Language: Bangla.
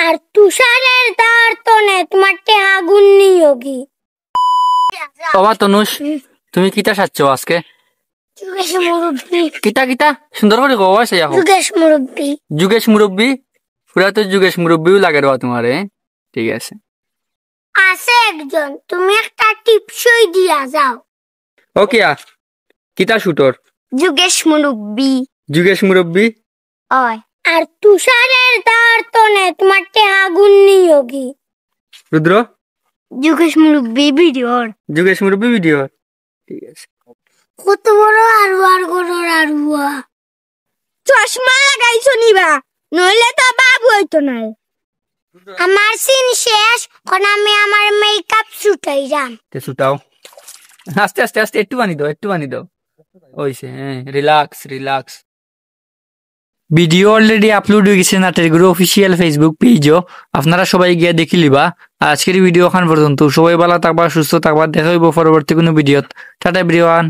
আর তুষারের তার তনে তোমার আগুন নিয়োগী। বাবা তনুষ, তুমি কিতা সাচ্ছ আজকে? যুগেশ মুরব্বী। কিতা কিতা সুন্দর করে কও আছে যাও। যুগেশ মুরব্বী। যুগেশ মুরব্বী, পুরা তো যুগেশ মুরব্বীও লাগে রে তোমারে। ঠিক আছে, আছে একজন, তুমি একটা টিপসই দিয়া যাও। ওকে কিতা শুটর? যুগেশ মুরব্বী। যুগেশ মুরব্বী ওই আর তুষারের তার তনে তোমার আগুন নিয়োগী। রুদ্র যুগেশ মুরব্বী ভিডিওর। যুগেশ মুরব্বী ভিডিও। ঠিক আছে, কত বড় আরুয়ার গরুর আরুয়া। চশমা লাগাইছো নিবা, নইলে তো বাবু হইতো না। আমার সিন শেষ, কোন আমি আমার মেকআপ ছুটাই যাম। তে ছুটাও, আস্তে আস্তে আস্তে, একটু বানি দাও, একটু বানি দাও। ওইসে, হ্যাঁ, relax relax. Video already upload হয়ে গেছে নাটের গুরু অফিসিয়াল ফেসবুক পেজও, আপনারা সবাই গিয়ে দেখি লিবা। আজকের ভিডিও খান পর্যন্ত সবাই ভালো থাকবা, সুস্থ থাকবা, দেখা হইব পরবর্তী কোনো ভিডিওত। Tata everyone.